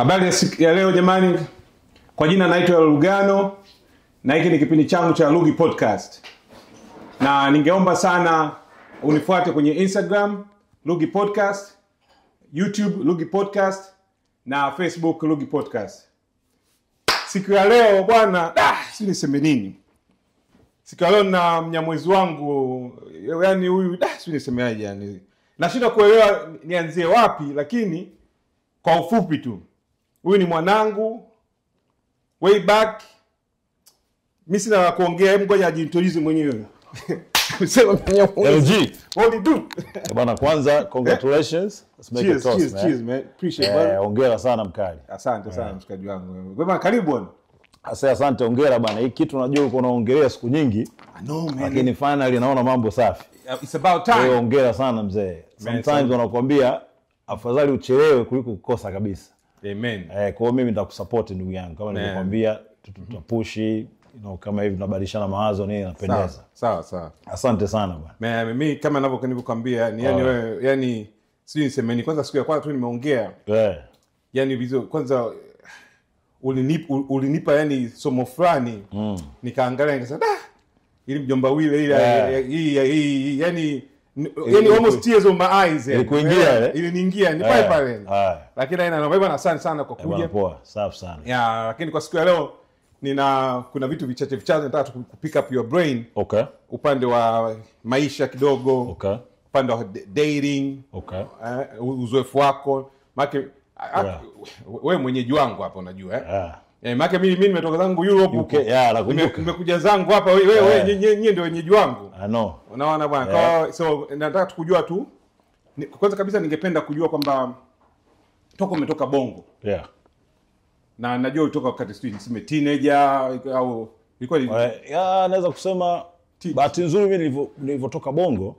Habari ya siku ya leo jamani. Kwa jina naitwa Lugano na hiki ni kipindi changu cha Lugi Podcast. Na ningeomba sana unifuate kwenye Instagram Lugi Podcast, YouTube Lugi Podcast na Facebook Lugi Podcast. Siku ya leo bwana, si niseme nini? Siku ya leo na mnyamwezi wangu, yani huyu si nisemeaje yani. Nashinda kuelewa nianzie wapi, lakini kwa ufupi tu. Huyu ni mwanangu way back. Mimi sina kuongea, hebu ngoja ajiintroduce mwenyewe. Sema mnyamwezi. LG. What do you do? Bwana, kwanza congratulations. Let's make Cheers, a toast, cheers, man. cheers man. Appreciate it. Hongera sana mkali. Asante sana mshikaji wangu. Bwana karibu bwana. Asante, hongera bwana. Hii kitu unajua uko unaongelea siku nyingi. No man. Lakini finally naona mambo safi. It's about time. Hongera sana mzee. Sometimes wanakuambia afadhali uchelewe kuliko kukosa kabisa. Amen. Kwa hiyo mimi nitakusupport ndugu yangu. Kama nilikwambia tutapushi, kama hivi tunabadilishana mawazo nini napendeza. Sawa. Asante sana bwana. Mimi kama ninavyokuambia ni yani wewe yani sijui nisemeni, kwanza siku ya kwanza tu nimeongea. Yani vizo kwanza ulinipa yani somo fulani. Nikaangalia nikasema ili mjomba wile ile yani almost tears on my eyes. Iliniingia ni pale. Lakini naomba bwana asante sana kwa kuja. Poa, safi sana. Lakini kwa siku ya leo kuna vitu vichache nataka kupick up your brain. Okay. Upande wa maisha kidogo. Okay. Upande wa dating. Okay. Uzoefu wako. Maana wewe mwenyeji wangu hapa unajua maana mimi nimetoka zangu Europe huko. Nimekuja zangu hapa wewe nyinyi ndio wenyeji wangu. I know. Unaona bwana. So nataka tukujua tu. Kwanza kabisa ningependa kujua kwamba toka umetoka Bongo. Na najua ulitoka wakati sijui niseme teenager au ilikuwa naweza kusema bahati nzuri mimi nilivyotoka Bongo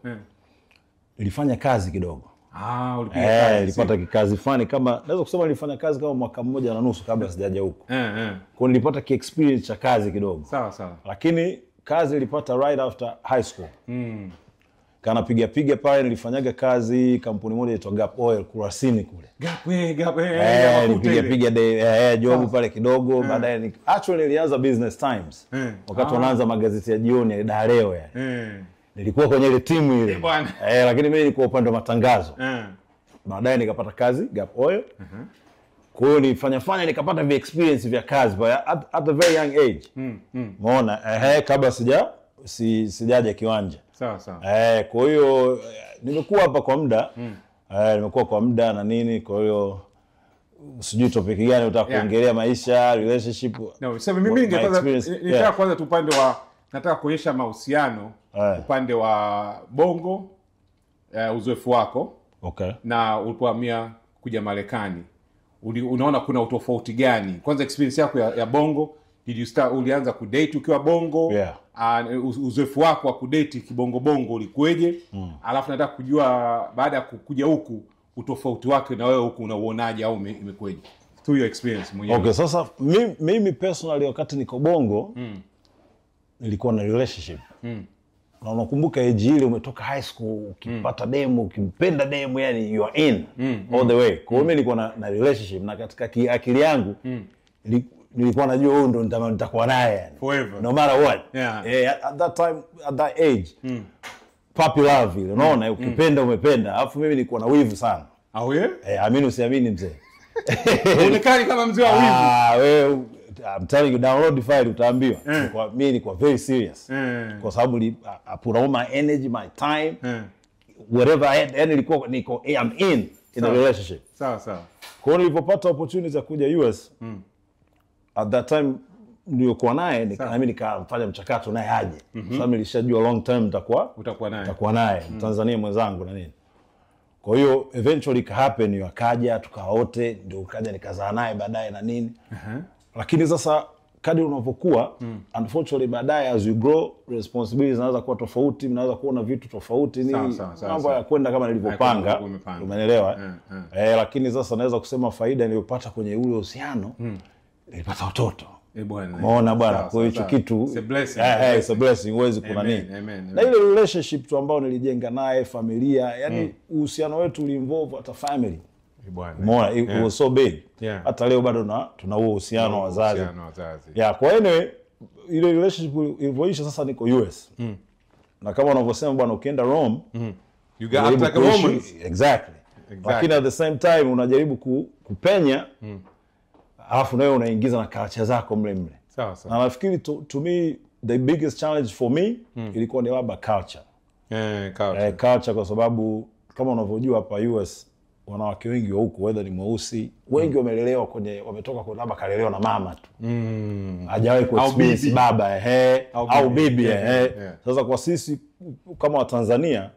nilifanya kazi kidogo. Ulipiga kazi. Nilipata kazi fulani, kama naweza kusema nilifanya kazi kama mwaka mmoja na nusu kabla sijaja huko. Kwa nilipata experience cha kazi kidogo. Sawa. Lakini kazi nilipata right after high school. Kana piga pale, nilifanyaga kazi kampuni moja inaitwa Gap Oil Kurasini kule. Gap. Nilipiga job pale kidogo, baadaye actually nilianza Business Times. Wakati wanaanza magazeti ya jioni ya Dar leo yani. Nilikuwa kwenye ile timu ile. Lakini mimi nilikuwa upande wa matangazo. Baadaye nikapata kazi Gap Oil. Kwa hiyo nilifanya nikapata experience vya kazi at a very young age. Umeona? Kabla sijaja kiwanja. Sawa. Kwa hiyo nimekuwa hapa kwa muda. Nimekuwa kwa muda na nini, kwa hiyo sijui topic gani utaka kuongelea, maisha, relationship. No, sasa mimi nitaka kwanza tu upande wa nataka kuonyesha mahusiano upande wa Bongo, uzoefu wako. Okay. Na ulipohamia kuja Marekani. Unaona kuna utofauti gani? Kwanza experience yako ya Bongo, ulianza kudate ukiwa Bongo? Uzoefu wako wa kudate kibongo bongo ulikueje? Alafu nataka kujua baada ya kuja huku utofauti wake na wewe huku unauonaje au imekueje? Through your experience mwenyewe. Okay, sasa mimi personally wakati niko Bongo nilikuwa na relationship. Na unakumbuka age ile umetoka high school, ukipata demo, ukimpenda demo, yani you are in all the way. Kwa hiyo mimi nilikuwa na relationship, na katika akili yangu nilikuwa najua huyu ndo nitakuwa naye yani forever, no matter what. At that time, at that age, puppy love ile, unaona, ukipenda umependa. Alafu mimi nilikuwa na wivu sana. Amini usiamini mzee. Unaonekana kama mzee wa wivu. Wewe, I'm telling you, download the file utaambiwa. Kwa mimi nilikuwa very serious. Kwa sababu I put all my energy, my time, whatever I had, nilikuwa I'm in a relationship. Sawa. Kwa hiyo nilipopata opportunity ya kuja US, at that time nilikuwa naye, nami nikafanya mchakato naye aje. Sababu nilishajua long term utakuwa naye, Tanzania mwenzangu na nini. Kwa hiyo eventually it happen, akaja tukaote, ndio ukaja nikazaa naye baadaye na nini. Lakini sasa kadri unapokuwa, unfortunately baadaye as you grow, responsibilities zinaanza kuwa tofauti, mnaanza kuona vitu tofauti nini, mambo ya kwenda kama nilivyopanga. Umeelewa? Lakini sasa naweza kusema faida niliyopata kwenye ule uhusiano, nilipata watoto. Umeona bwana, kwa hiyo kitu it's a blessing, huwezi kuna nini. Na ile relationship tu ambao nilijenga naye, familia, yani uhusiano wetu uliinvolve hata family. Umeona it was so big. Hata leo bado tuna huo uhusiano wa wazazi. Kwa anyway ile relationship ilivyoisha sasa niko US. Na kama unavyosema bwana ukienda Rome, you got like a Roman. Exactly. Lakini at the same time unajaribu kupenya alafu nawe unaingiza na culture zako mle. Sawa. Na nafikiri to me the biggest challenge for me ilikuwa ni labda culture. Culture kwa sababu kama unavyojua hapa US wanawake wengi wa huko whether ni mweusi wengi wamelelewa wametoka kwa labda kalelewa na mama tu. Hajawahi kuexperience baba au bibi. Sasa kwa sisi kama wa Tanzania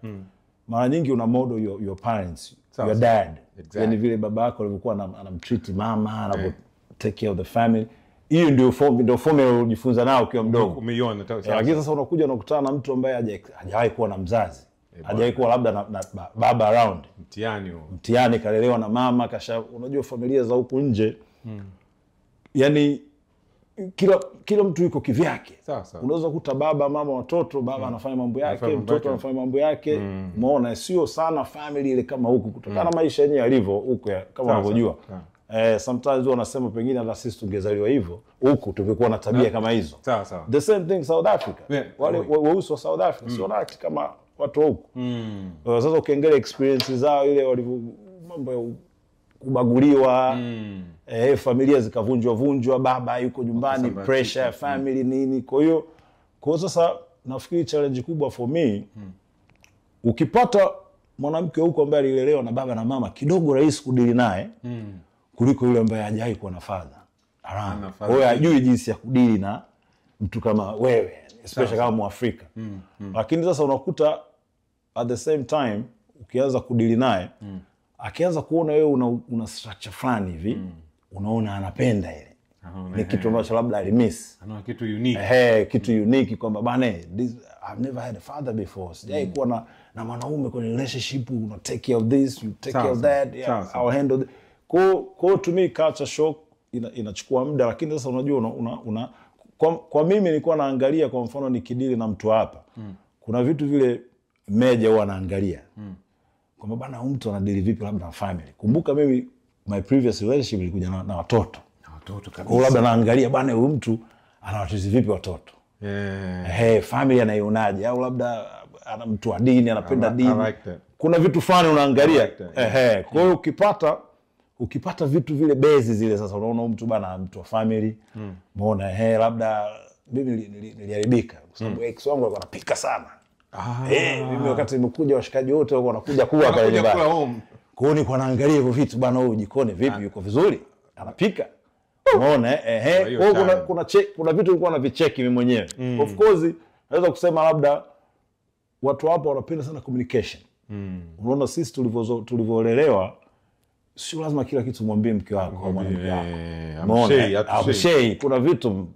mara nyingi una model your parents, your dad. Yani vile baba yako alivyokuwa anamtreat mama, anavyo take care of the family. Hiyo ndio formula unajifunza nao ukiwa mdogo. Umeiona. Lakini sasa unakuja unakutana na mtu ambaye hajawahi kuwa na mzazi. Hajawahi kuwa labda na baba around. Mtihani kalelewa na mama unajua familia za huku nje. Yani kila mtu yuko kivyake. Unaweza kukuta baba, mama, watoto, baba anafanya mambo yake, mtoto anafanya mambo yake. Umeona sio sana family ile kama huku kutokana na maisha yenyewe yalivyo huku kama unavyojua. Sometimes wanasema pengine hata sisi tungezaliwa hivyo huku tungekuwa na tabia kama hizo. The same thing South Africa. Wale weusi wa South Africa sio naki kama watu huku. Sasa ukiangalia experiences zao ile walivyo mambo ya kubaguliwa, familia zikavunjwa, baba yuko nyumbani, pressure ya family nini. Kwa hiyo sasa nafikiri challenge kubwa for me ukipata mwanamke huko ambaye alilelewa na baba na mama kidogo rahisi kudili naye kuliko yule ambaye hajawahi kuwa na father. Kwa hiyo hajui jinsi ya kudili na mtu kama wewe, especially kama Mwafrika. Lakini sasa unakuta at the same time ukianza kudili naye akianza kuona wewe una structure fulani hivi, unaona anapenda ile. Ni kitu ambacho labda alimiss. Ana kitu unique. Kitu unique kwamba bana I've never had a father before. Sijai kuwa na mwanaume kwenye relationship, una take care of this, you take care of that, I'll handle it. Kwa to me culture shock inachukua muda, lakini sasa unajua kwa mimi nilikuwa naangalia kwa mfano nikidili na mtu hapa. Kuna vitu vile meja huwa naangalia. Kwamba bana mtu anadili vipi labda na family. Kumbuka mimi my previous relationship ilikuja na watoto. Kabisa. Kwa labda naangalia bana huyu mtu anawatuzi vipi watoto. Family anaionaje au labda ana mtu wa dini anapenda dini. Kuna vitu fulani unaangalia. Kwa hiyo ukipata vitu vile base zile sasa unaona mtu bana mtu wa family. Umeona labda mimi niliharibika kwa sababu ex wangu alikuwa anapika sana. Mimi wakati nimekuja washikaji wote wako wanakuja kula pale nyumbani. Kwa hiyo nilikuwa naangalia hivyo vitu bana huyu jikoni vipi yuko vizuri? Anapika. Umeona kuna vitu nilikuwa navicheki mimi mwenyewe. Of course naweza kusema labda watu hapa wanapenda sana communication. Unaona sisi tulivyolelewa sio lazima kila kitu mwambie mke wako au mwanamke wako. Amshei kuna vitu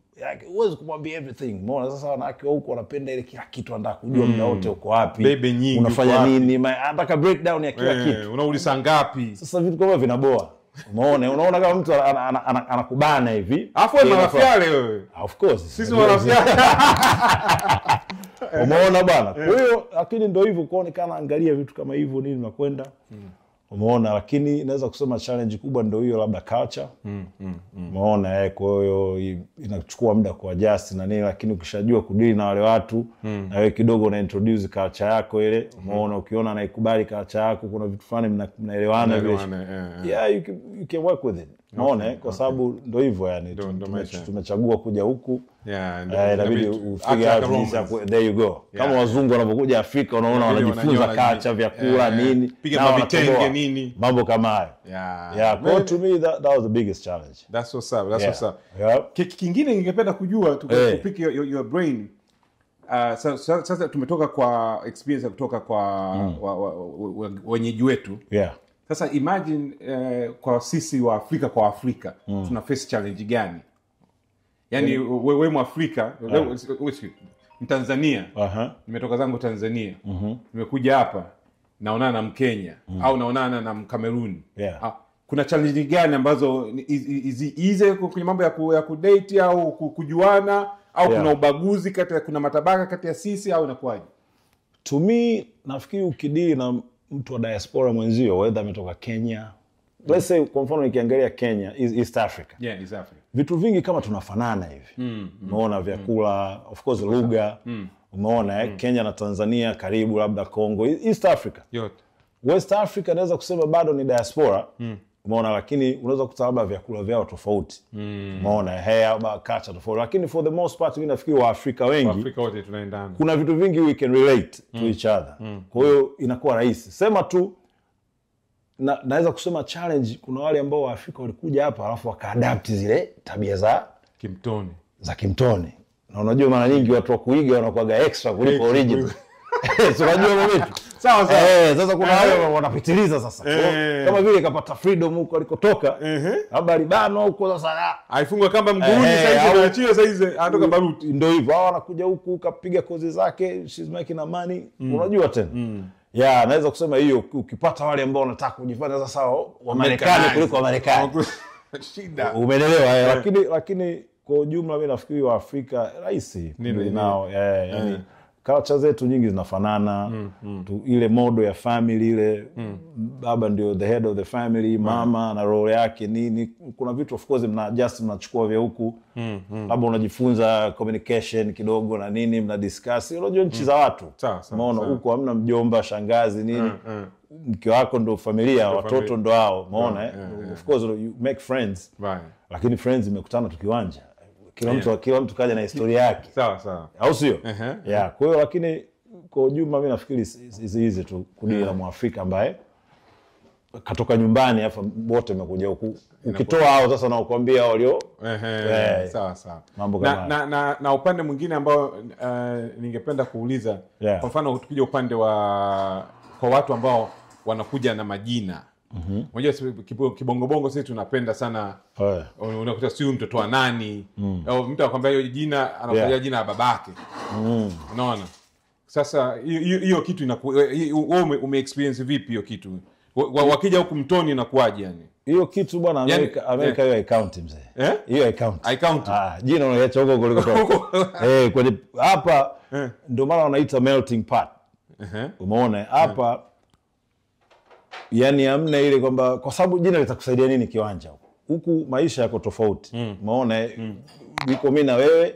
huwezi kumwambia everything. Umeona sasa wanawake huko wanapenda ile kila kitu anataka kujua muda wote uko wapi. Unafanya nini? Anataka breakdown ya kila kitu. Unauliza ngapi? Sasa vitu kama vinaboa. Unaona kama mtu anakubana hivi. Afu wewe marafiale wewe. Of course. Sisi marafiale. Umeona bwana. Kwa hiyo lakini ndio hivyo kuonekana angalia vitu kama hivyo nini nakwenda. Umeona lakini naweza kusema challenge kubwa ndio hiyo labda culture. Umeona kwa hiyo inachukua muda kwa adjust na nini lakini ukishajua kudili na wale watu na wewe kidogo una introduce culture yako ile. Umeona ukiona anaikubali culture yako kuna vitu fulani mnaelewana vile. You can work with it. Umeona kwa sababu ndio hivyo yani tumechagua kuja huku. Inabidi ufigure out there you go. Kama wazungu wanapokuja Afrika unaona wanajifunza culture vyakula nini. Piga vitenge nini. Mambo kama hayo. Kwa to me that was the biggest challenge. That's what's up. Kingine ningependa kujua tupike your brain. Sasa tumetoka kwa experience kutoka kwa wenyeji wetu. Sasa imagine kwa sisi wa Afrika kwa Afrika tuna face challenge gani? Yaani wewe Mwafrika, wewe Mtanzania. Nimetoka zangu Tanzania. Nimekuja hapa naonana na Mkenya au naonana na Mkameruni. Kuna challenge gani ambazo ize kwenye mambo ya kudate au kujuana au kuna ubaguzi kuna matabaka kati ya sisi au inakuwaje? To me nafikiri ukidili na mtu wa diaspora mwenzio whether ametoka Kenya, let's say kwa mfano nikiangalia Kenya, East Africa. Yeah, East Africa. Vitu vingi kama tunafanana hivi. Umeona vyakula, of course lugha. Umeona Kenya na Tanzania karibu, labda Congo, East Africa. Yote. West Africa naweza kusema bado ni diaspora. Umeona, lakini unaweza kutalaba vyakula vyao tofauti. Umeona hair culture tofauti, lakini for the most part mimi nafikiri wa Afrika wengi, Afrika wote tunaendana. Kuna vitu vingi we can relate to each other. Kwa hiyo inakuwa rahisi. Sema tu naweza kusema challenge, kuna wale ambao wa Afrika walikuja hapa alafu wakaadapt zile tabia za Kimtoni. Na unajua mara nyingi watu wa kuiga wanakuwa extra kuliko original. So unajua mimi sawa. Sasa kuna wale wanapitiliza sasa. Kama vile kapata freedom huko alikotoka. Labda libano huko sasa. Aifungwa kamba mguuni sasa hivi anachia sasa hizi anatoka baruti. Ndio hivyo. Hao wanakuja huku kapiga kozi zake, she's making a money. Unajua tena. Yeah, naweza kusema hiyo ukipata wale ambao wanataka kujifanya sasa wa Marekani kuliko wa Marekani. Shida. Umeelewa? Lakini kwa ujumla mimi nafikiri wa Afrika rahisi nao. Yaani culture zetu nyingi zinafanana. Ile modo ya family ile, baba ndio the head of the family, mama na role yake nini. Kuna vitu of course mnachukua vya huku. Labda unajifunza communication kidogo na nini, mna discuss. Unajua nchi za watu. Umeona huko hamna mjomba, shangazi nini. Mke wako ndo familia, watoto ndo hao. Umeona of course you make friends. Right. Lakini friends imekutana tukiwanja. Kila mtu kaja na historia yake. Sawa. Au sio? Yeah, kwa hiyo lakini kwa ujumla mimi nafikiri hizi tu kudili na Mwafrika ambaye katoka nyumbani afa wote wamekuja huku. Ukitoa hao sasa na ukwambia walio sawa. Mambo kama na upande mwingine ambao ningependa kuuliza, kwa mfano tukija upande kwa watu ambao wanakuja na majina. Unajua kibongo sisi tunapenda sana. Unakuta sio mtoto wa nani au mtu anakuambia hiyo jina, anakuja jina la babake. Unaona? Sasa hiyo kitu wewe umeexperience vipi hiyo kitu? Wakija huku mtoni inakuaje yani? Hiyo kitu bwana Amerika hiyo account mzee. Hiyo account. Jina unaacha huko kuliko kwenye hapa ndio maana wanaita melting pot. Umeona? Hapa yani hamna ile kwamba kwa sababu jina litakusaidia nini kiwanja huku maisha yako tofauti. Umeona yuko mimi na wewe,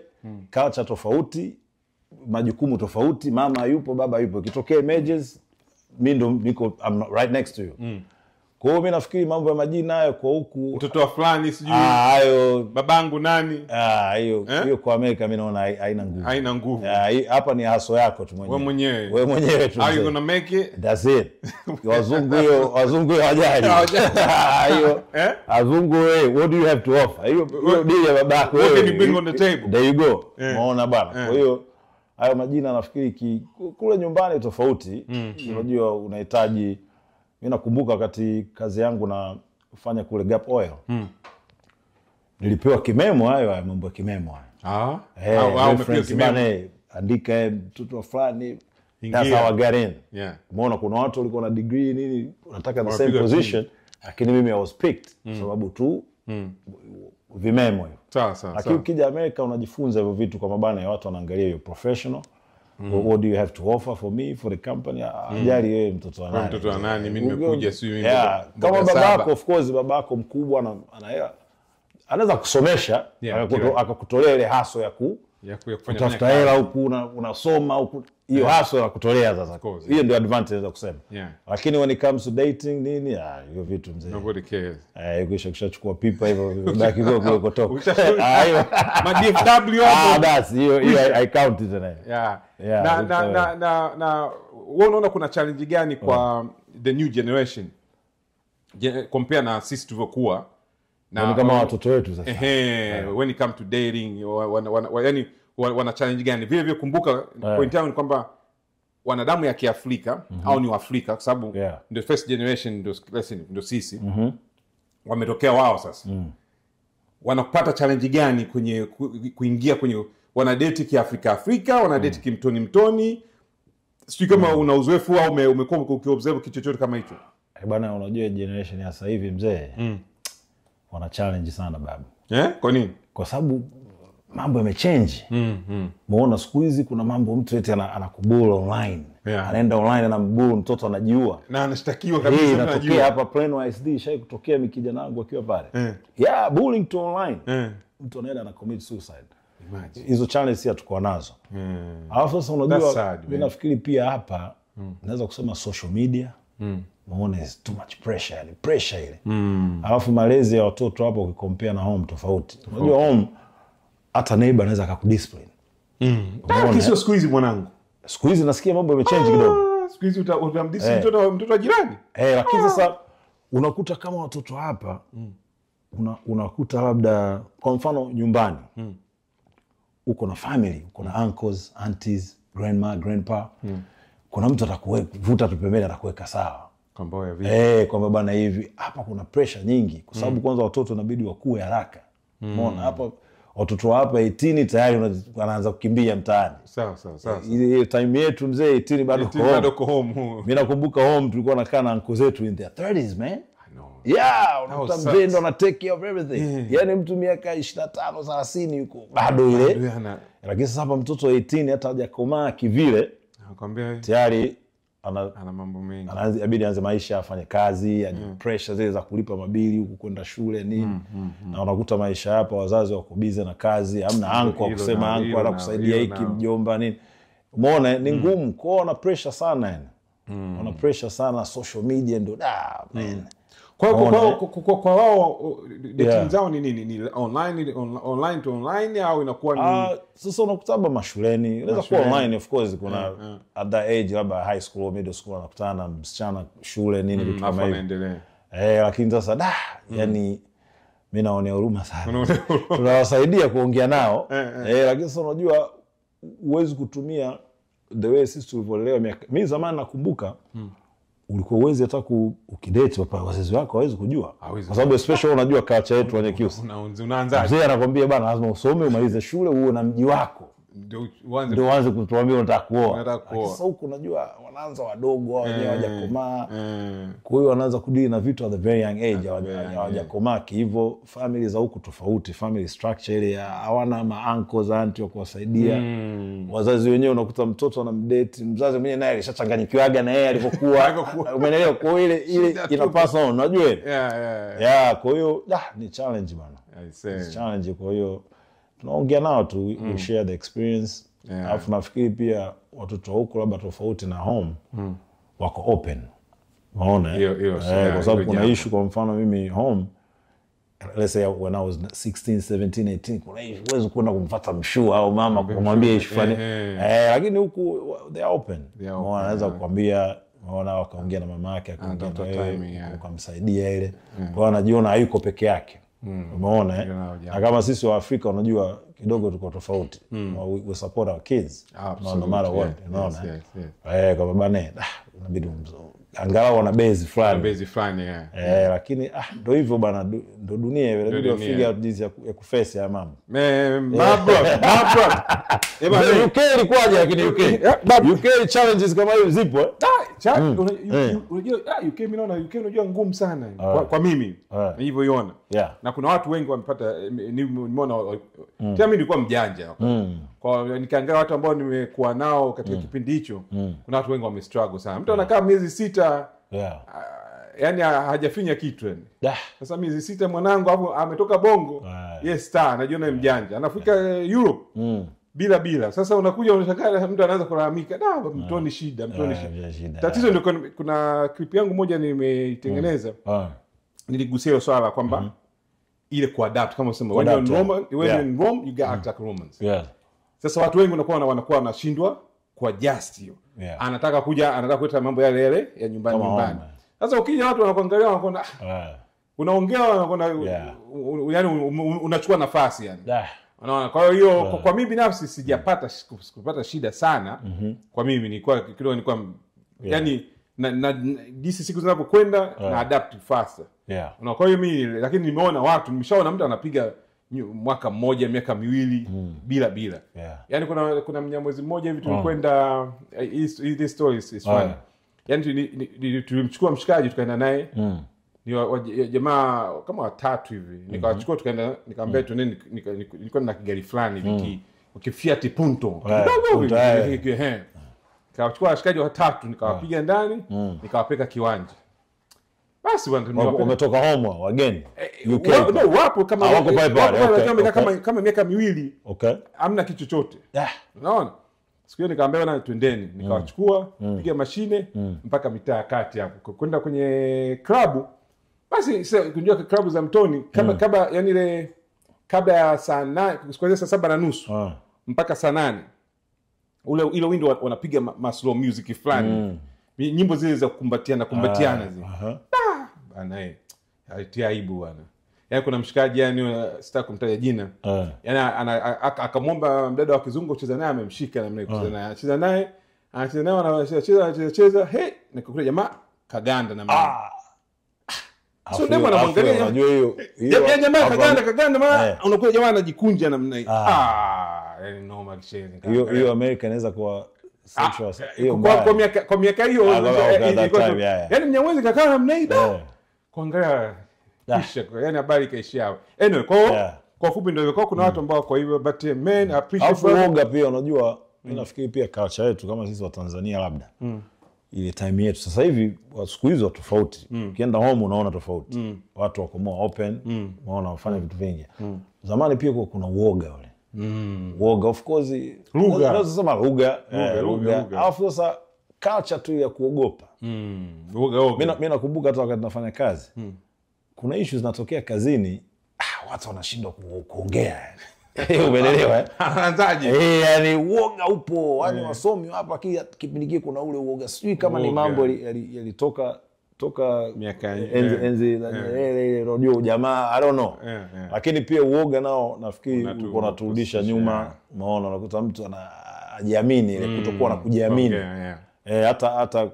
culture tofauti, majukumu tofauti, mama yupo, baba yupo, kitokea emergency mimi ndo niko right next to you. Kwa hiyo mimi nafikiri mambo ya majina hayo kwa huku mtoto wa fulani sijui hayo babangu nani hiyo kwa Amerika mimi naona haina nguvu. Hapa ni haso yako tu mwenyewe. Wewe mwenyewe tu. Are you gonna make it? That's it. Wazungu hawajali. Hiyo wazungu what do you have to offer? Hiyo deal ya babako wewe. What can you bring on the table? There you go. Umeona bana. Kwa hiyo hayo majina nafikiri kule nyumbani tofauti. Unajua unahitaji. Mimi nakumbuka wakati kazi yangu na kufanya kule Gap Oil. Nilipewa kimemo hayo mambo ya kimemo hayo. Umepewa kimemo. Andika mtoto fulani. That's how I got in. Umeona kuna watu walikuwa na degree nini, unataka the same position, lakini mimi I was picked sababu tu vimemo hiyo. Sawa. Lakini ukija Amerika unajifunza hivyo vitu kwa mabana ya watu wanaangalia hiyo professional. What do you have to offer for me, for the company? Ajali wewe mtoto wa nani mimi nimekuja si mimi. Kama babako of course babako mkubwa ana hela anaweza kusomesha akakutolea ile haso ya kutafuta hela huku unasoma huku hiyo haso ya kutolea sasa. Hiyo ndio advantage za kusema. Lakini when it comes to dating nini hiyo vitu mzee. Nobody cares. Ukishachukua pipa hivyo baki kwa kutoka. Ma DFW hapo. That's hiyo I count it na. Na wewe unaona kuna challenge gani kwa the new generation? Compare na sisi tulivyokuwa na kama watoto wetu sasa. When it comes to dating yani wana challenge gani? Vile kumbuka point yangu ni kwamba wanadamu ya Kiafrika au ni Waafrika kwa sababu the first generation ndio sisi. Wametokea wao sasa. Wanapata challenge gani kwenye kuingia kwenye wanadate Kiafrika, wanadate kimtoni? Sio kama una uzoefu au umekuwa ukiobserve kitu chochote kama hicho. Bwana unajua generation ya sasa hivi mzee wana challenge sana babu. Kwa nini? Kwa sababu mambo yamechange. Muona siku hizi kuna mambo mtu eti anakubula online. Anaenda online anambulu mtoto anajiua. Na anashtakiwa kabisa anajua. Hapa Plano ISD shai kutokea mikijana wangu akiwa pale. Bullying to online. Mtu anaenda na commit suicide. Imagine. Hizo challenge si hatuko nazo. Alafu sasa unajua mimi nafikiri pia hapa naweza kusema social media. Muone is too much pressure, yani pressure ile. Alafu malezi ya watoto hapo ukikompare na home tofauti. Unajua home hata neighbor anaweza akakudiscipline. Sio siku hizi mwanangu. Siku hizi nasikia mambo yamechange kidogo. Siku hizi utamdiscipline mtoto wa jirani. Lakini sasa unakuta kama watoto hapa unakuta labda kwa mfano nyumbani. Uko na family, uko na uncles, aunties, grandma, grandpa. Kuna mtu atakuvuta tu pembeni atakuweka sawa. Kwamba ya vipi? Kwamba bana hivi hapa kuna pressure nyingi kwa sababu kwanza watoto inabidi wakue haraka. Umeona hapa watoto hapa 18 tayari wanaanza kukimbia mtaani. Sawa. Ile time yetu mzee 18 bado kwa home. Mimi nakumbuka home tulikuwa nakaa na uncle zetu in their 30s man. Unakuta ndo na take care of everything. Yani mtu miaka 25 30 yuko bado ile. Lakini sasa hapa mtoto 18 hata hajakomaa kivile. Nakwambia tayari ana mambo mengi. Inabidi aanze maisha, afanye kazi, pressure zile za kulipa mabili huko kwenda shule nini. Na unakuta maisha hapa wazazi wako busy na kazi, hamna anko kusema anko anakusaidia hiki mjomba nini. Umeona ni ngumu kuona pressure sana yani. Una pressure sana social media ndo man. Kwa wao dating zao ni nini? Ni online to online au inakuwa ni sasa unakutana mashuleni. Inaweza kuwa online of course kuna at that age labda high school or middle school unakutana na msichana shule nini vitu kama hivyo. Lakini sasa yani mimi naonea huruma sana. Tunawasaidia kuongea nao. Lakini sasa unajua uwezi kutumia the way sisi tulivyolelewa mimi zamani nakumbuka ulikuwa uwezi hata ukidate hapa wazazi wako hawezi kujua. Kwa sababu especially unajua culture yetu wenye kiusi. Unaanzaje? Mzee anakuambia bana lazima usome umalize shule uwe na mji wako. Ndio uanze kutuambia unataka kuoa. Sasa huko unajua wanaanza wadogo wenyewe hawajakomaa. Kwa hiyo wanaanza kudili na vitu at the very young age hawajakomaa hivyo. Family za huko tofauti, family structure ile hawana ma uncles aunti wa kuwasaidia. Wazazi wenyewe unakuta mtoto anamdate mzazi mwenyewe naye alishachanganyikiwaga na yeye alipokuwa. Umeelewa? Kwa hiyo ile inapasa unajua. Kwa hiyo ni challenge bana. It's challenge kwa hiyo tunaongea nao tu we share the experience. Alafu nafikiri pia watoto huko labda tofauti na home wako open. Unaona? Kwa sababu kuna issue kwa mfano mimi home let's say when I was 16 17 18 kuna issue huwezi kwenda kumfuata mshua au mama kumwambia issue fulani. Lakini huku they are open. Wanaweza kukwambia unaona wakaongea na mama yake akamsaidia ile. Kwa anajiona hayuko peke yake. Umeona na kama sisi wa Afrika unajua kidogo tuko tofauti. We support our kids no matter what. Unaona kwa baba inabidi angalau wana base fulani. Lakini ndio hivyo bana ndio dunia ile inabidi ufige out jinsi ya kuface ya mambo. My brother. UK ilikuwaje lakini UK challenges kama hizo zipo. Unajua UK mimi naona UK unajua ngumu sana kwa mimi nilivyoiona. Na kuna watu wengi wamepata nimeona tena mimi nilikuwa mjanja. Kwa nikaangalia watu ambao nimekuwa nao katika kipindi hicho kuna watu wengi wamestruggle sana. Mtu anakaa miezi 6 yani hajafinya kitu yani. Sasa miezi 6 mwanangu hapo ametoka Bongo. Yes star anajiona mjanja. Anafika Europe. Bila. Sasa unakuja unashangaa mtu anaanza kulalamika, mtoni shida. Tatizo ndio kuna clip yangu moja nimeitengeneza. Niligusia hilo swala kwamba ile kuadapt kama unasema when you're in Rome you get act like Romans. Sasa watu wengi wanakuwa wanashindwa kuadjust hiyo. Anataka kuleta mambo yale ya nyumbani. Sasa ukija watu wanakuangalia wanakuona unaongea wanakuona yani unachukua nafasi yani. Unaona kwa hiyo kwa mimi binafsi sikupata shida sana. Kwa mimi nilikuwa yani na jinsi siku zinapokwenda na adapt faster. Unaona kwa hiyo mimi lakini nimeona watu nimeshaona mtu anapiga mwaka mmoja miaka miwili bila. Yani kuna mnyamwezi mmoja hivi tulikwenda this story is funny. Yani tulimchukua mshikaji tukaenda naye ni jamaa kama watatu hivi. Nikawachukua tukaenda, nikamwambia twendeni, nilikuwa na kigari fulani hivi Fiat Punto. Nikawachukua washikaji watatu, nikawapiga ndani, nikawapeka kiwanja. Basi wametoka home wageni UK. No, wapo kama wako pale kama miaka miwili. Okay. Hamna kitu chochote. Unaona? Siku hiyo nikamwambia na twendeni, nikawachukua, piga mashine mpaka mitaa ya kati hapo. Kwenda kwenye klabu. Basi sasa kunjua klabu za Mtoni kabla yani ile kabla ya saa 8 kuanzia saa 7:30 mpaka saa 8. Ile window wanapiga slow music fulani. Nyimbo zile za kukumbatiana zile. Bana haitia aibu bwana. Yaani kuna mshikaji yani sitaki kumtaja jina. Yaani akamwomba mdada wa kizungu kucheza naye, amemshika na mimi kucheza naye. Anacheza naye anacheza nikakuta jamaa kaganda na mimi. So demo anamwangalia unajua hiyo. Jamaa kaganda maana unakuwa jamaa anajikunja namna hii. Yani normal kishenzi. Hiyo America inaweza kuwa central hiyo kwa miaka hiyo yani Mnyamwezi kakaa namna hii kuangalia kisha yani habari kaishia hapo. Anyway, kwa fupi ndio hivyo, kuna watu ambao kwa hivyo but men appreciate woga pia. Unajua mimi nafikiri pia culture yetu kama sisi wa Tanzania labda ile time yetu sasa hivi siku hizo tofauti. Ukienda home unaona tofauti. Watu wako more open, unaona wafanya vitu vingi. Zamani pia kuna uoga ule. Woga of course lugha sema lugha. Alafu sasa culture tu ya kuogopa. Woga. Mimi nakumbuka hata wakati nafanya kazi. Kuna issues zinatokea kazini, watu wanashindwa kuongea. Umeelewa Anaanzaje? Yani woga upo. Yaani wasomi hapa kipindi kile kuna ule woga. Sijui kama ni mambo yalitoka miaka enzi ile radio jamaa, I don't know. Lakini pia uoga nao nafikiri unaturudisha nyuma. Unaona unakuta mtu anajiamini ile kutokuwa na kujiamini. Hata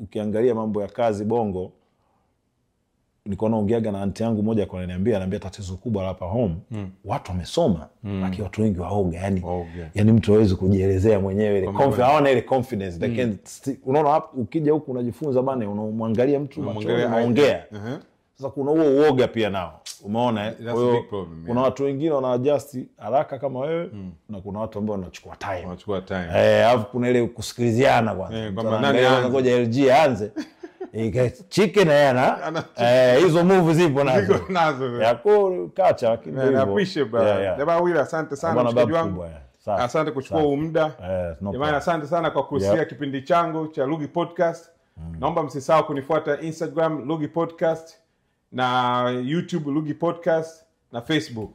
ukiangalia mambo ya kazi Bongo, nilikuwa naongeaga na aunti yangu moja kwa ananiambia tatizo kubwa hapa home, watu wamesoma lakini watu wengi waoga. Yani mtu hawezi kujielezea mwenyewe ile confidence, hawana ile confidence. They can unaona hapo ukija huku unajifunza bana, unamwangalia mtu anaongea. Sasa kuna huo uoga pia nao. Umeona Kwa hiyo kuna watu wengine wana adjust haraka kama wewe na kuna watu ambao wanachukua time. Alafu kuna ile kusikiliziana kwanza. Kwamba nani anangoja LG aanze. Chicken na yana hizo move zipo nazo. Yako kacha lakini hivyo. Na appreciate baba. Jamaa Wila, asante sana mshikaji wangu. Asante kuchukua muda. Jamani, asante sana kwa kusikia kipindi changu cha Lugi Podcast. Naomba msisahau kunifuata Instagram Lugi Podcast na YouTube Lugi Podcast na Facebook.